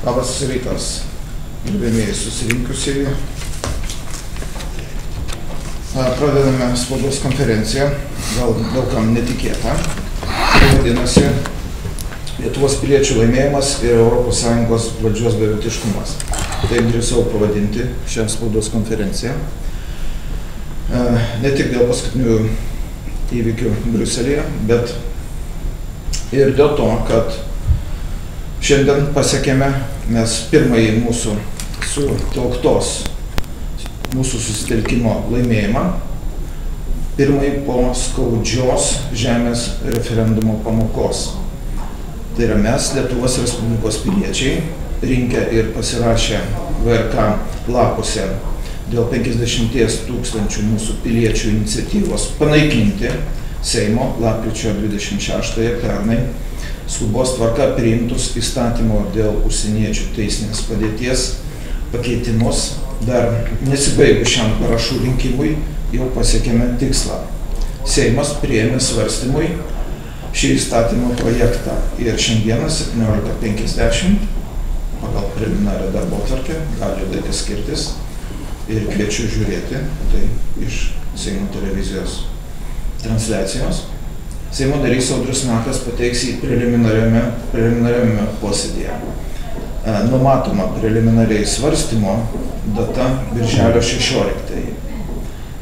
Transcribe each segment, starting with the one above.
Labas rytas, gerbėmieji susirinkusieji. Pradedame spaudos konferenciją, gal daugam netikėta. Tai vadinasi Lietuvos piliečių laimėjimas ir ES valdžios beviltiškumas. Taip drįsau pavadinti šią spaudos konferenciją. Ne tik dėl paskutinių įvykių Briuselyje, bet ir dėl to, kad šiandien pasiekėme mes pirmąjį mūsų sutelktos, mūsų susitelkimo laimėjimą, pirmąjį po skaudžios žemės referendumo pamokos. Tai yra mes, Lietuvos Respublikos piliečiai, rinkę ir pasirašę VRK lapuose dėl 50 000 mūsų piliečių iniciatyvos panaikinti Seimo lapkričio 26 pernai skubos tvarka priimtus įstatymo dėl užsieniečių teisinės padėties pakeitimus, dar nesibaigus šiam parašų rinkimui, jau pasiekėme tikslą. Seimas priėmė svarstymui šį įstatymo projektą ir šiandieną 17:50 pagal preliminarią darbotvarkę gali laikas skirtis ir kviečiu žiūrėti tai iš Seimo televizijos transliacijos. Seimo narys Audrius Nakas pateiks į preliminariame posėdėje. Numatoma preliminariai svarstymo data birželio 16.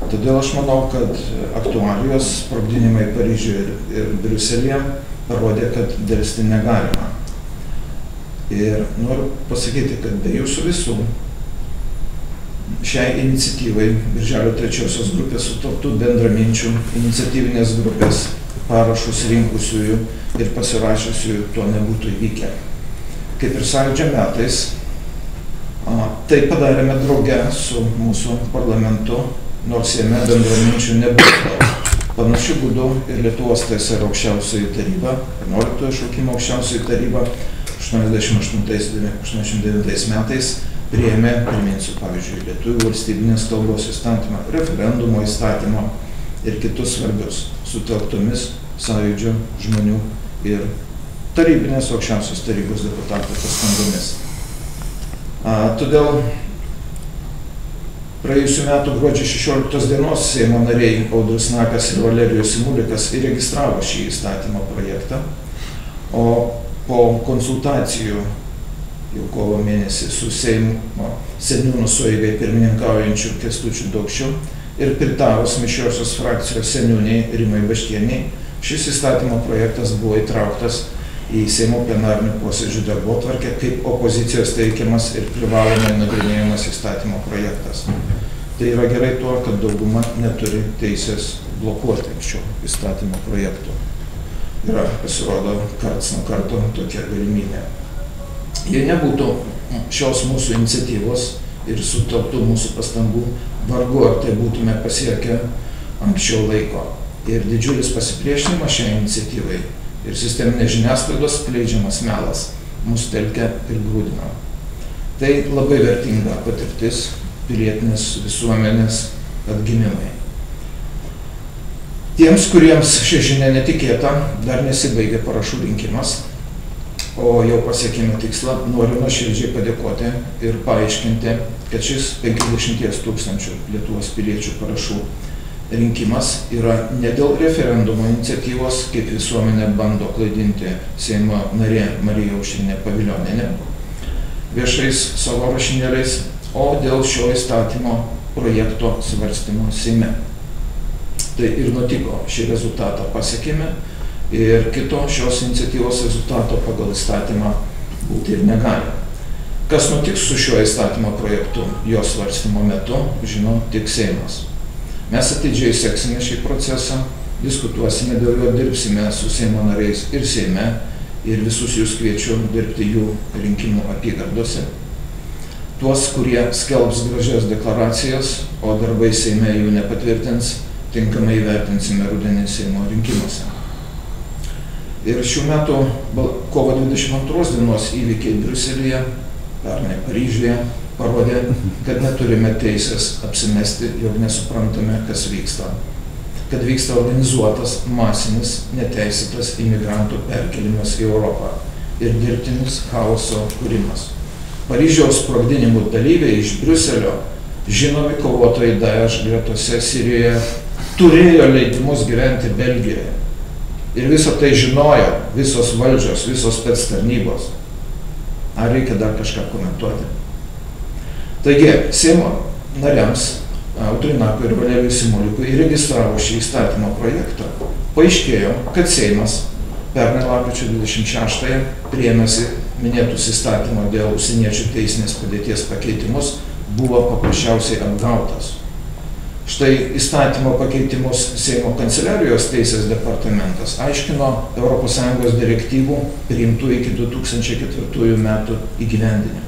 Todėl aš manau, kad aktualijos sprogdinimai Paryžiuje ir Briuselyje parodė, kad delsti negalima. Ir noriu pasakyti, kad be jūsų visų šiai iniciatyvai birželio 3 grupės sutartų bendraminčių iniciatyvinės grupės parašus rinkusiųjų ir pasirašiusiųjų to nebūtų įvykę. Kaip ir Sąjūdžio metais, tai padarėme drauge su mūsų parlamentu, nors jame bendraminčių nebuvo. Panašiu būdu ir Lietuvos TSR aukščiausioji taryba, 11 šaukimo aukščiausioji taryba 88-89 metais priėmė, priminsiu, pavyzdžiui, Lietuvių valstybinės kalbos įstatymą, referendumo įstatymą ir kitus svarbius sutelktomis Sąjūdžio žmonių ir tarybinės aukščiausios tarybos deputatų pastangomis. Todėl praėjusių metų gruodžio 16 dienos Seimo nariai Audrius Nakas ir Valerijus Simulikas įregistravo šį įstatymo projektą, o po konsultacijų jau kovo mėnesį su Seimo seniūnų sueigai pirmininkaujančiu Kęstučiu Daukšiu ir pritarus mišriosios frakcijos seniūniai Rimai Baškienei, šis įstatymo projektas buvo įtrauktas į Seimo plenarinių posėdžių darbotvarkę kaip opozicijos teikiamas ir privalomai nagrinėjamas įstatymo projektas. Tai yra gerai tuo, kad dauguma neturi teisės blokuoti šio įstatymo projekto. Yra, pasirodo, karts nuo karto tokia galimybė. Jei nebūtų šios mūsų iniciatyvos ir sutartų mūsų pastangų, vargu ar tai būtume pasiekę anksčiau laiko. Ir didžiulis pasipriešinimas šiai iniciatyvai ir sisteminės žiniasklaidos skleidžiamas melas mus telkia ir grūdina. Tai labai vertinga patirtis pilietinės visuomenės atgimimai. Tiems, kuriems ši žinia netikėta, dar nesibaigė parašų rinkimas, o jau pasiekėme tikslą, noriu nuoširdžiai padėkoti ir paaiškinti, kad šis 50 000 Lietuvos piliečių parašų rinkimas yra ne dėl referendumo iniciatyvos, kaip visuomenė bando klaidinti Seimo narė Marija Aušrinė Pavilionienė viešais savo rašinėliais, o dėl šio įstatymo projekto svarstymo Seime. Tai ir nutiko, šį rezultatą pasiekėme ir kito šios iniciatyvos rezultato pagal įstatymą būti ir negali. Kas nutiks su šiuo įstatymo projektu jo svarstymo metu, žino tik Seimas. Mes atidžiai seksime šį procesą, diskutuosime dėl jo, dirbsime su Seimo nariais ir Seime ir visus jūs kviečiu dirbti jų rinkimų apygardose. Tuos, kurie skelbs gražias deklaracijas, o darbai Seime jų nepatvirtins, tinkamai įvertinsime rudenį Seimo rinkimuose. Ir šių metų kovo 22 dienos įvykiai Briuselyje, pernai Paryžiuje, parodė, kad neturime teisės apsimesti, jog nesuprantame, kas vyksta. Kad vyksta organizuotas, masinis, neteisėtas imigrantų perkelimas į Europą ir dirbtinis chaoso kūrimas. Paryžiaus sprogdinimų dalyviai iš Briuselio, žinomi kovotojai Daesh gretose Sirijoje, turėjo leidimus gyventi Belgijoje. Ir viso tai žinojo visos valdžios, visos spec tarnybos. Ar reikia dar kažką komentuoti? Taigi, Seimo nariams, Audrinakui ir Valerijui Simulikui įregistravo šį įstatymo projektą. Paaiškėjo, kad Seimas pernai lapkričio 26-ąją priėmėsi minėtus įstatymo dėl užsieniečių teisinės padėties pakeitimus buvo paprasčiausiai apgautas. Štai įstatymo pakeitimus Seimo kanceliarijos teisės departamentas aiškino ES direktyvų priimtų iki 2004 metų įgyvendinimo.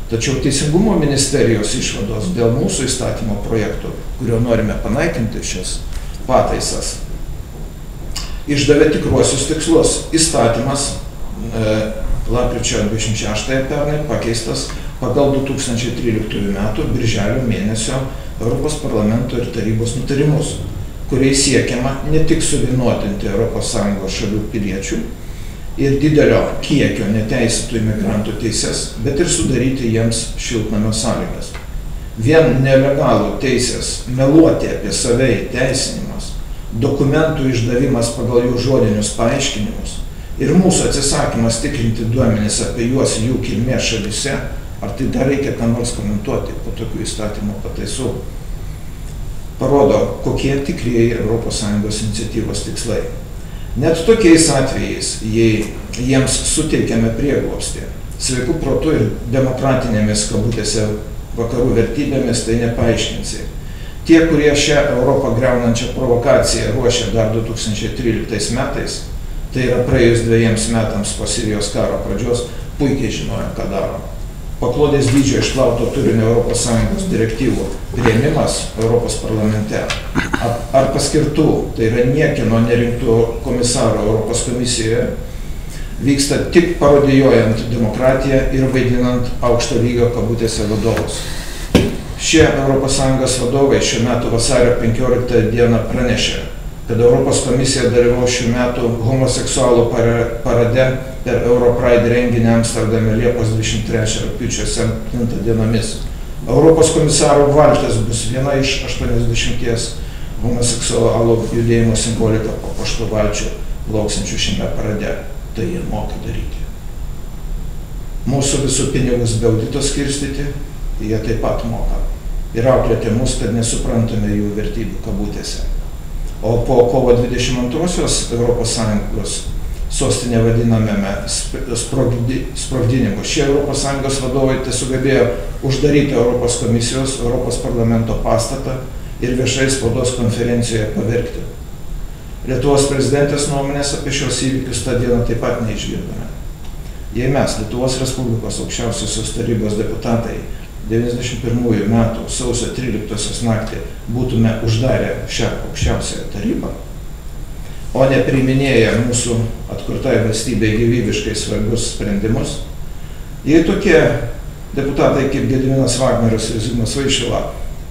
Tačiau Teisingumo ministerijos išvados dėl mūsų įstatymo projektų, kurio norime panaikinti šias pataisas, išdavė tikruosius tikslus. Įstatymas lapkričio 26 pernai pakeistas pagal 2013 metų birželio mėnesio Europos parlamento ir tarybos nutarimus, kuriais siekiama ne tik suvienodinti ES šalių piliečių ir didelio kiekio neteisėtų imigrantų teises, bet ir sudaryti jiems šiltnamio sąlygas. Vien nelegalų teisės meluoti apie save įteisinimas, dokumentų išdavimas pagal jų žodinius paaiškinimus ir mūsų atsisakymas tikrinti duomenis apie juos jų kilmės šalyse, ar tai dar reikia ką nors komentuoti po tokių įstatymo pataisų, parodo, kokie tikrieji ES iniciatyvos tikslai. Net tokiais atvejais, jei jiems suteikiame prieglobstį, sveikų protų ir demokratinėmis kabutėse vakarų vertybėmis, tai nepaaiškinsi. Tie, kurie šią Europą griaunančią provokaciją ruošė dar 2013 metais, tai yra praėjus 2 metams po Sirijos karo pradžios, puikiai žinojo, ką daro. Paklodės dydžio išplauto turinio ES direktyvų priėmimas Europos parlamente ar paskirtų, tai yra niekieno nerinktų komisaro Europos komisijoje, vyksta tik parodijuojant demokratiją ir vaidinant aukšto lygio kabutėse vadovus. Šie ES vadovai šių metų vasario 15 dieną pranešė, kad Europos komisija dalyvaus šių metų homoseksualų parade per Europride renginį Amsterdame Liepos 23 rugpjūčio 7 dienomis. Europos komisarų valtis bus viena iš 80 homoseksualų judėjimo simbolika papuoštų valčių lauksančių šiame parade. Tai jie moka daryti. Mūsų visų pinigus be audito skirstyti, jie taip pat moka. Ir auklėti mus, kad nesuprantame jų vertybių kabutėse. O po kovo 22-osios ES sostinė vadinamėme sprogdinimu, šie ES vadovai sugebėjo uždaryti Europos komisijos, Europos parlamento pastatą ir viešai spaudos konferencijoje paverkti. Lietuvos prezidentės nuomonės apie šios įvykius tą dieną taip pat neišgirdome. Jei mes, Lietuvos Respublikos aukščiausiosios tarybos deputatai, 91 metų sausio 13 naktį būtume uždarę šią aukščiausiąją tarybą, o ne priiminėję mūsų atkurtai valstybei gyvybiškai svarbius sprendimus, jei tokie deputatai kaip Gediminas Vagnorius ir Zigmas Vaišvila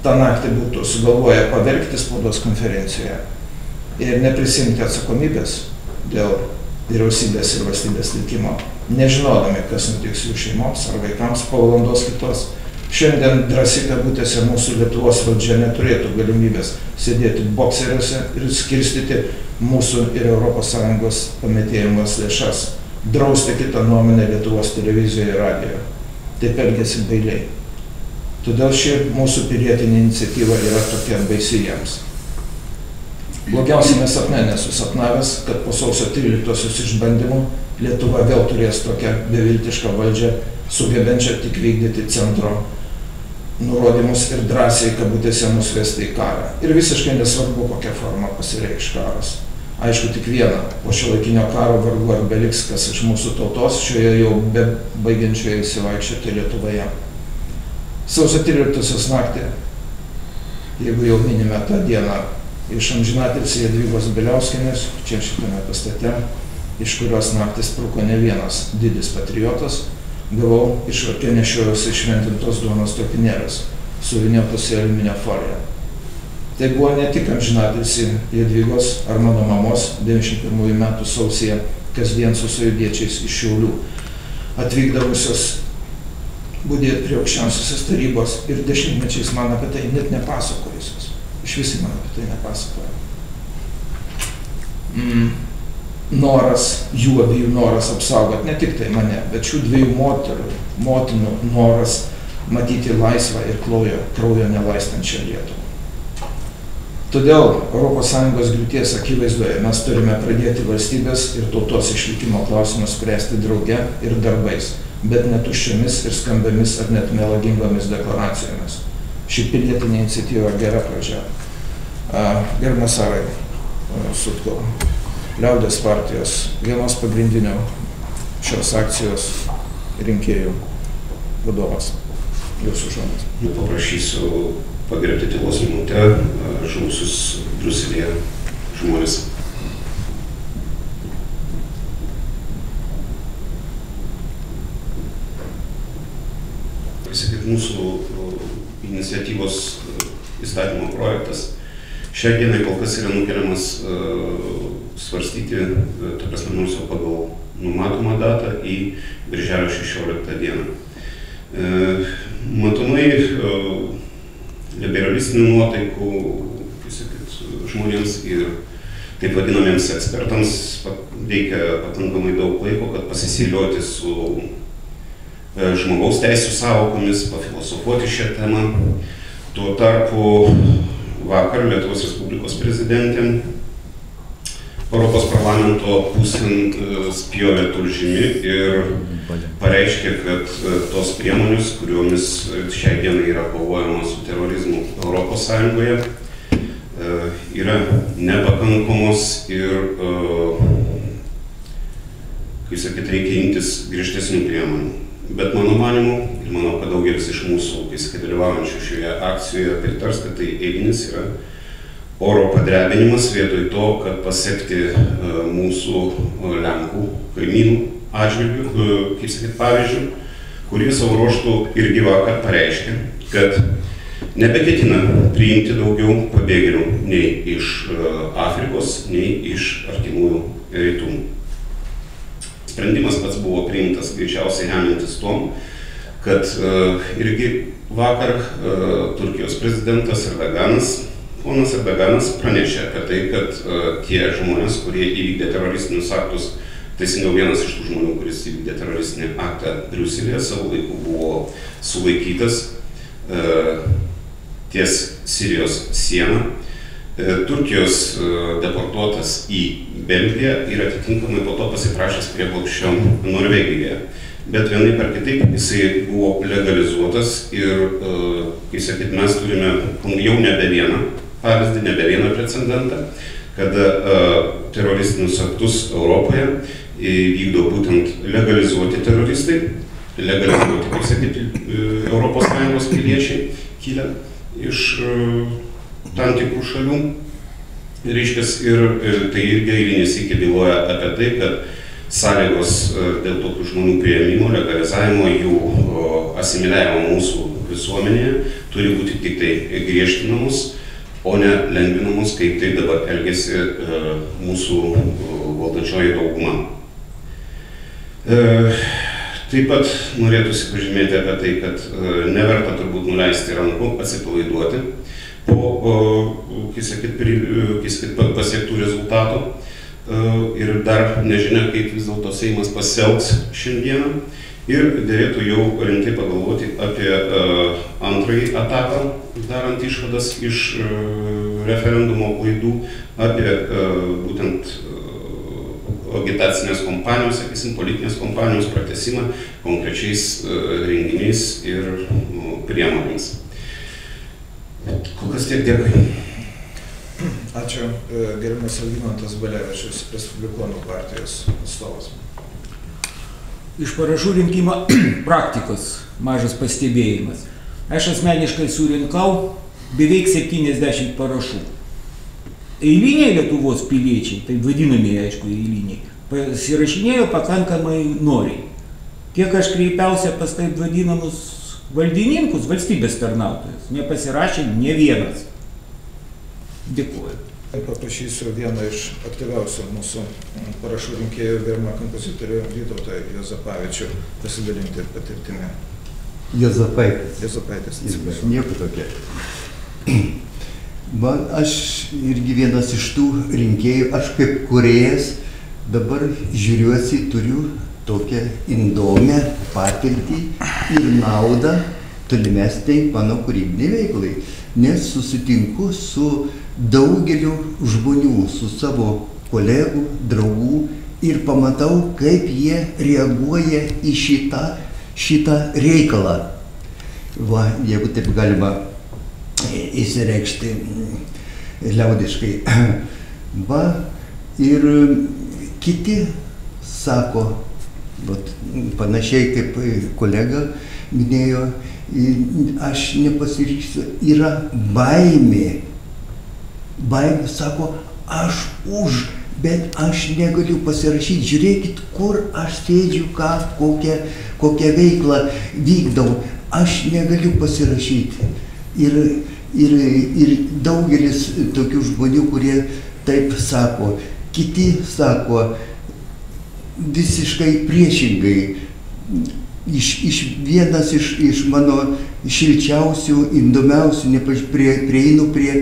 tą naktį būtų sugalvoję paverkti spaudos konferencijoje ir neprisimti atsakomybės dėl vyriausybės ir valstybės likimo, nežinodami, kas nutiks jų šeimoms ar vaikams po valandos kitos, šiandien drąsiai kabutėse mūsų Lietuvos valdžia neturėtų galimybės sėdėti bokseriuose ir skirstyti mūsų ir ES pametėjimas lėšas, drausti kitą nuomonę Lietuvos televizijoje ir radijoje. Taip elgiasi bailiai. Todėl ši mūsų pilietinė iniciatyva yra tokia baisi jiems. Blogiausiame sapne nesu sapnavęs, kad po sausio 13-osios išbandymų Lietuva vėl turės tokią beviltišką valdžią, sugebenčią tik vykdyti centro nurodymus ir drąsiai kabutėse mus vesti į karą. Ir visiškai nesvarbu, kokią formą pasireikš karas. Aišku, tik viena, po šiuolaikinio karo vargu ar beliks kas iš mūsų tautos šioje jau be baigiančioje įsivaikščioti Lietuvoje. Sausio 13-osios naktį, jeigu jau minime tą dieną, iš amžinatilsį Jadvygos Bieliauskienės, čia šitame pastate, iš kurios naktį spruko ne vienas didis patriotas, gavau išvarkę nešiojusi šventintos duonos topinėlius, suvyniotus į aliuminio foliją. Tai buvo ne tik amžinatilsį Jadvygos ar mano mamos 91 metų sausyje kasdien su sąjūdiečiais iš Šiaulių, atvykdavusios budėti prie aukščiausiosios tarybos ir dešimtmečiais man apie tai net nepasakojusios. Iš visai man apie tai nepasakoja. Noras, jų abiejų noras apsaugoti ne tik tai mane, bet šių dviejų motinų noras matyti laisvą ir kraujo nelaistančią Lietuvą. Todėl ES griūties akivaizdoje mes turime pradėti valstybės ir tautos išlikimo klausimus spręsti drauge ir darbais, bet ne tuščiomis ir skambiomis ar net melagingomis deklaracijomis. Ši pilietinė iniciatyva gera pradžia. Gerbiamas Arai Sutkau, Liaudies partijos vienos pagrindinių šios akcijos rinkėjų vadovas. Jūsų žodis. Paprašysiu pagerbti tylos minutę žuvusius Briuselyje žmonės. Pasakyti, mūsų iniciatyvos įstatymo projektas šiai dienai kol kas yra nukeliamas svarstyti, ta prasme, nors jau pagal numatomą datą į birželio 16 dieną. Matomai liberalistinių nuotaikų žmonėms ir taip vadinamiems ekspertams reikia pakankamai daug laiko, kad pasisilioti su žmogaus teisų sąvokomis, pafilosofuoti šią temą. Tuo tarpu vakar Lietuvos Respublikos prezidentė Europos parlamento pusėn spjovė tulžimi ir pareiškė, kad tos priemonės, kuriomis šiai dienai yra kovojama su terorizmu Europos Sąjungoje, yra nepakankamos ir, kaip sakyt, reikia imtis griežtesnių priemonių. Bet mano manimu, ir manau, kad daugelis iš mūsų, kai sakai, dalyvaujančių šioje akcijoje pritars, kad tai eilinis yra oro padrebinimas vietoj to, kad pasiekti mūsų Lenkų kaimynų atžvilgių, kaip sakyt, pavyzdžių, kurie savo ruožtų irgi vakar pareiškė, kad nebeketina priimti daugiau pabėgėlių nei iš Afrikos, nei iš artimųjų rytų. Sprendimas pats buvo priimtas greičiausiai remiantis tom, kad irgi vakar Turkijos prezidentas ponas Erdoganas pranešė apie tai, kad tie žmonės, kurie įvykdė teroristinius aktus, teisingiau vienas iš tų žmonių, kuris įvykdė teroristinį aktą Briuselyje, savo laiku buvo sulaikytas ties Sirijos sieną, Turkijos deportuotas į Belgiją ir atitinkamai po to pasiprašęs prieglobsčio Norvegijoje. Bet vienaip ar kitaip jisai buvo legalizuotas ir, kaip sakyt, mes turime jau nebe vieną pavyzdį, nebe vieną precedentą, kada teroristinius aktus Europoje vykdo būtent legalizuoti teroristai, legalizuoti, kaip sakyti, Europos Sąjungos piliečiai kilę iš tam tikrų šalių. Reiškias, ir tai irgi eilinį sykį byloja apie tai, kad sąlygos dėl tokių žmonių priėmimo, legalizavimo, jų asimiliavimo mūsų visuomenėje turi būti tik tai griežtinamos, o ne lengvinamos, kaip tai dabar elgiasi mūsų valdančioji dauguma. Taip pat norėtųsi pažymėti apie tai, kad neverta turbūt nuleisti rankų, atsipalaiduoti po, kaip sakyt, pasiektų rezultatų ir dar nežinia, kaip vis dėlto Seimas pasielgs šiandieną ir dėrėtų jau rimtai pagalvoti apie antrąjį etapą, darant išvadas iš referendumo klaidų, apie būtent agitacinės kompanijos, sakysim, politinės kompanijos pratesimą konkrečiais renginiais ir priemonėmis. Kol kas tiek, dėkui. Ačiū. Gerbiamas Algimantas Balevičius, Respublikonų partijos atstovas. Iš parašų rinkimo praktikos mažas pastebėjimas. Aš asmeniškai surinkau beveik 70 parašų. Eiliniai Lietuvos piliečiai, taip vadinamieji, aišku, eiliniai, pasirašinėjo pakankamai noriai. Kiek aš kreipiausia pas taip vadinamus valdininkus, valstybės tarnautojus, nepasirašė ne vienas. Dėkuoju. Paprašysiu vieną iš aktyviausių mūsų parašų rinkėjų, gerbiamą kompozitorių Vytautą Juozapavičių, pasidalinti patirtimi. Juozapaitis. Juozapaitis. Nieko tokia. Man, aš irgi vienas iš tų rinkėjų, aš kaip kūrėjas dabar žiūriuosi, turiu tokią įdomią patirtį ir naudą tolimesniai mano kūrybiniai veiklai, nes susitinku su daugeliu žmonių, su savo kolegų, draugų ir pamatau, kaip jie reaguoja į šitą reikalą. Va, jeigu taip galima įsireikšti liaudiškai. Va, ir kiti sako, vat, panašiai kaip kolega minėjo, aš nepasiryksiu, yra baimė. Baimė sako, aš už, bet aš negaliu pasirašyti, žiūrėkit, kur aš sėdžiu, kokią veiklą vykdau, aš negaliu pasirašyti. Ir daugelis tokių žmonių, kurie taip sako, kiti sako visiškai priešingai. Vienas iš mano šilčiausių, įdomiausių, prieinu prie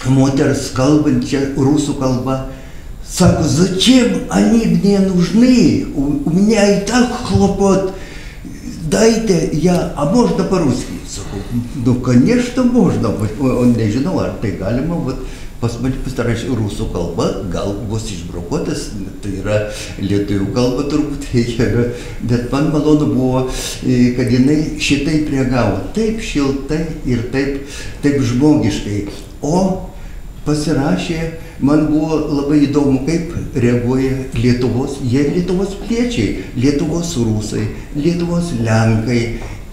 moters kalbančią rusų kalbą. Саку, зачем они мне нужны? У меня и так хлопот. Дайте я, а можно по-русски? Саку, ну, конечно, можно. Он nežinau, ar tai galima, вот, pastarąs rusų kalba, gal bus išbrokuotas, tai yra lietuvių kalba turbūt, bet man malonu buvo, kad jinai šitaip reagavo, taip šiltai ir taip žmogiškai. O pasirašė, man buvo labai įdomu, kaip reaguoja Lietuvos piliečiai, Lietuvos rusai, Lietuvos lenkai.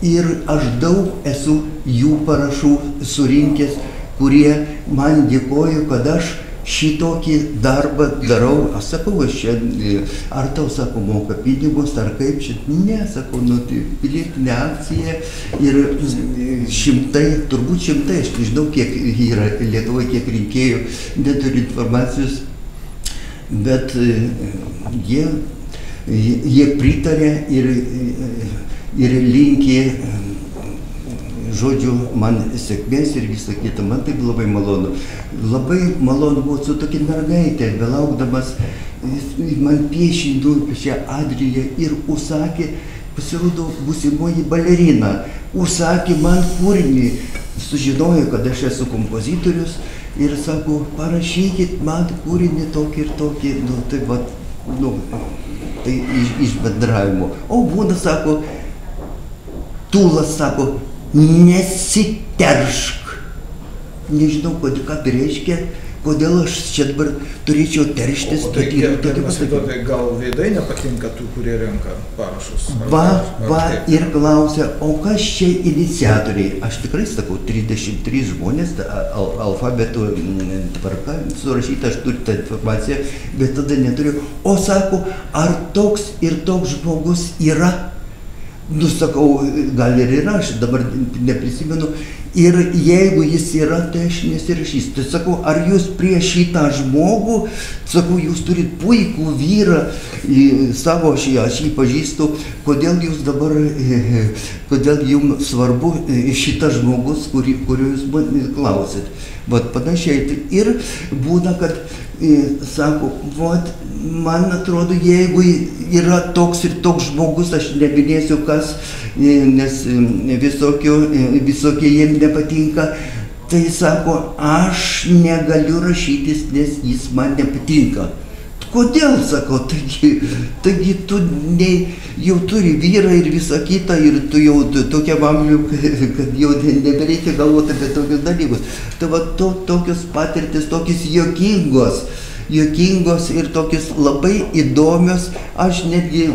Ir aš daug esu jų parašų surinkęs, kurie man dėkoju, kad aš šitokį darbą darau. Aš sakau, ar tau, sako, moka pinigus, ar kaip čia? Ne, sakau, nu, tai pilietinė akcija ir turbūt šimtai, aš nežinau, kiek yra Lietuvoje, kiek rinkėjų, neturiu informacijos, bet jie pritarė ir linkė, žodžiu, man sėkmės ir visą kitą, man taip labai malonu. Labai malonu buvo su tokia mergaitė, belaukdamas, man piešė Adriją ir užsakė, pasirodo, būsimoji balerina, užsakė man kūrinį, sužinojo, kad aš esu kompozitorius ir sako, parašykit man kūrinį tokį ir tokį, nu, tai va, nu, tai iš bendravimo. O būna, sako, Tūlas, sako, nesiteršk. Nežinau, ką tai reiškia, kodėl aš čia dabar turėčiau terštis. Gal veidai nepatinka tų, kurie renka parašus? Va, ir klausia, o kas čia iniciatoriai? Aš tikrai sakau, 33 žmonės, alfabetų tvarka surašyta, aš turiu tą informaciją, bet tada neturiu. O sako, ar toks ir toks žmogus yra? Nu, sakau, gal ir yra, aš dabar neprisimenu. Ir jeigu jis yra, tai aš nesirašysiu. Tai sakau, ar jūs prieš šitą žmogų, sakau, jūs turit puikų vyrą, savo aš jį pažįstu, kodėl jūs dabar, kodėl jums svarbu šitas žmogus, kurio jūs klausit. Vat panašiai. Ir būna, kad sako, vat, man atrodo, jeigu yra toks ir toks žmogus, aš neminėsiu kas, nes visokie jiems nepatinka, tai sako, aš negaliu rašytis, nes jis man nepatinka. Kodėl, sako, taigi tu jau turi vyrą ir visą kitą ir tu jau tokia mamliu, kad jau nebereikia galvoti apie tokius dalykus. Tai va, tokios patirtis, tokios juokingos ir tokios labai įdomios, aš netgi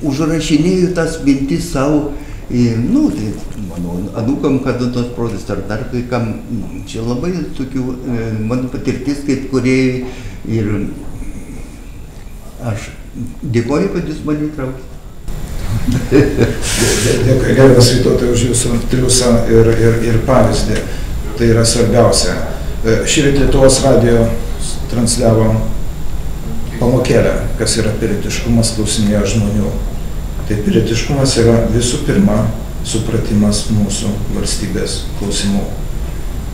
užrašinėjau tas mintis savo, nu, tai mano anūkam, kada tos prozis ar dar kai kam, čia labai tokių mano patirtis kaip kūrėjai ir aš dėkoju, kad jūs mane įtraukite. Dėkui, gerbiamas Vytautai, už jūsų triūsą ir pavyzdį. Tai yra svarbiausia. Šįryt Lietuvos radijo transliavo pamokėlę, kas yra pilietiškumas, klausinėjo žmonių. Tai pilietiškumas yra visų pirma supratimas mūsų valstybės klausimų.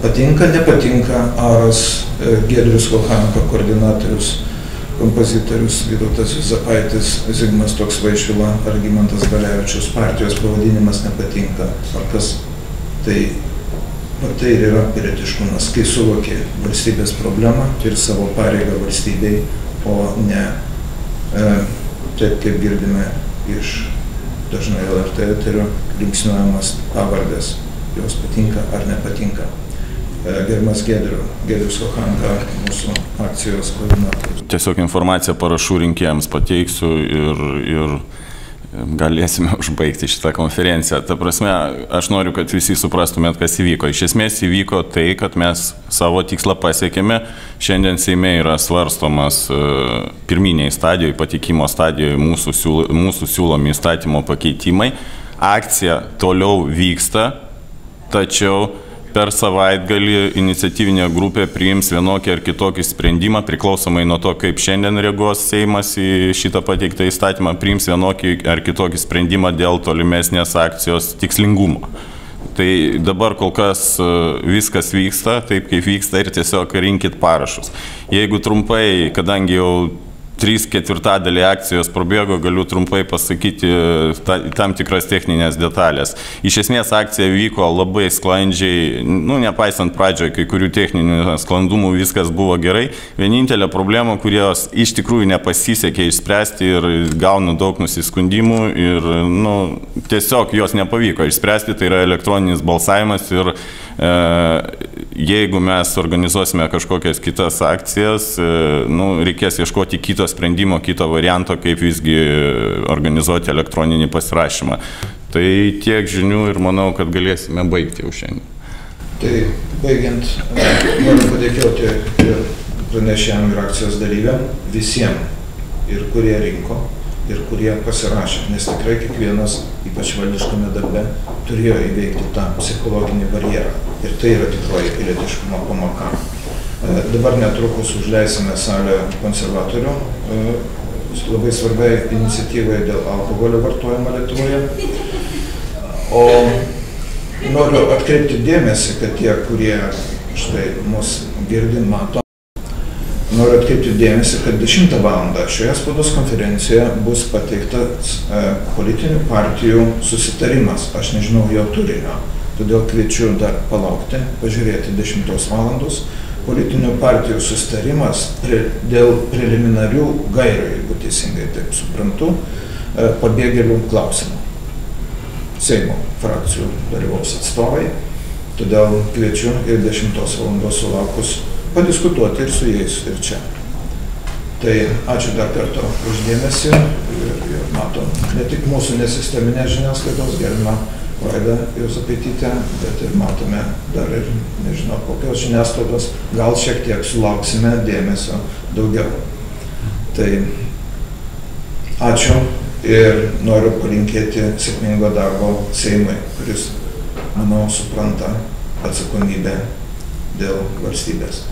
Patinka, nepatinka, Aras, Giedrius Volhanka, koordinatorius, kompozitorius Vytautas Zapaitis, Zigmas Toksvaišvila, Algimantas Balevičius, partijos pavadinimas nepatinka. Ar kas? Tai ir yra pilietiškumas, kai suvokė valstybės problemą ir savo pareigą valstybei, o ne taip, kaip girdime iš dažnai LRT eterio, linksniuojamas pavardės, jos patinka ar nepatinka. Gerbiamas Giedrius Volhanka, mūsų akcijos koordinatorius. Tiesiog informaciją parašų rinkėjams pateiksiu ir galėsime užbaigti šitą konferenciją. Ta prasme, aš noriu, kad visi suprastumėt, kas įvyko. Iš esmės įvyko tai, kad mes savo tikslą pasiekėme. Šiandien Seime yra svarstomas pirminiai stadijoje, patikimo stadijoje mūsų siūlomi įstatymo pakeitimai. Akcija toliau vyksta, tačiau per savaitgalį iniciatyvinė grupė priims vienokį ar kitokį sprendimą, priklausomai nuo to, kaip šiandien reaguos Seimas į šitą pateiktą įstatymą, priims vienokį ar kitokį sprendimą dėl tolimesnės akcijos tikslingumo. Tai dabar kol kas viskas vyksta, taip kaip vyksta, ir tiesiog rinkit parašus. Jeigu trumpai, kadangi jau 3/4 akcijos prabėgo, galiu trumpai pasakyti tam tikras techninės detalės. Iš esmės akcija vyko labai sklandžiai, nepaisant pradžioje kai kurių techninių sklandumų, viskas buvo gerai. Vienintelė problema, kurios iš tikrųjų nepasisekė išspręsti ir gaunu daug nusiskundimų ir tiesiog jos nepavyko išspręsti, tai yra elektroninis balsavimas ir jeigu mes organizuosime kažkokias kitas akcijas, reikės ieškoti kito sprendimo, kito varianto, kaip visgi organizuoti elektroninį pasirašymą. Tai tiek žinių ir manau, kad galėsime baigti jau šiandien. Tai baigiant, noriu padėkoti ir pranešėjam ir akcijos dalyviam, visiems, ir kurie rinko, ir kurie pasirašė, nes tikrai kiekvienas, ypač valdiškame darbe, turėjo įveikti tą psichologinį barjerą. Ir tai yra tikroji pilietiškumo pamoka. Dabar netrukus užleisime salę konservatorių labai svarbiai iniciatyvai dėl alkoholio vartojimo Lietuvoje. O noriu atkreipti dėmesį, kad tie, kurie štai mus girdi, mato, noriu atkreipti dėmesį, kad 10 valandą šioje spaudos konferencijoje bus pateiktas politinių partijų susitarimas. Aš nežinau jo turinio, todėl kviečiu dar palaukti, pažiūrėti 10 valandos. Politinių partijų susitarimas dėl preliminarių gairių, jeigu teisingai taip suprantu, pabėgėlių klausimų. Seimo frakcijų dalyvaus atstovai, todėl kviečiu ir 10 valandos sulaukus padiskutuoti ir su jais ir čia. Tai ačiū dar kartą už dėmesį ir matom ne tik mūsų nesisteminės žiniasklaidos gerbiamą Vaida Juozapaitytę, bet ir matome dar ir nežinau kokios žiniasklaidos, gal šiek tiek sulauksime dėmesio daugiau. Tai ačiū ir noriu palinkėti sėkmingo darbo Seimui, kuris, manau, supranta atsakomybę dėl valstybės.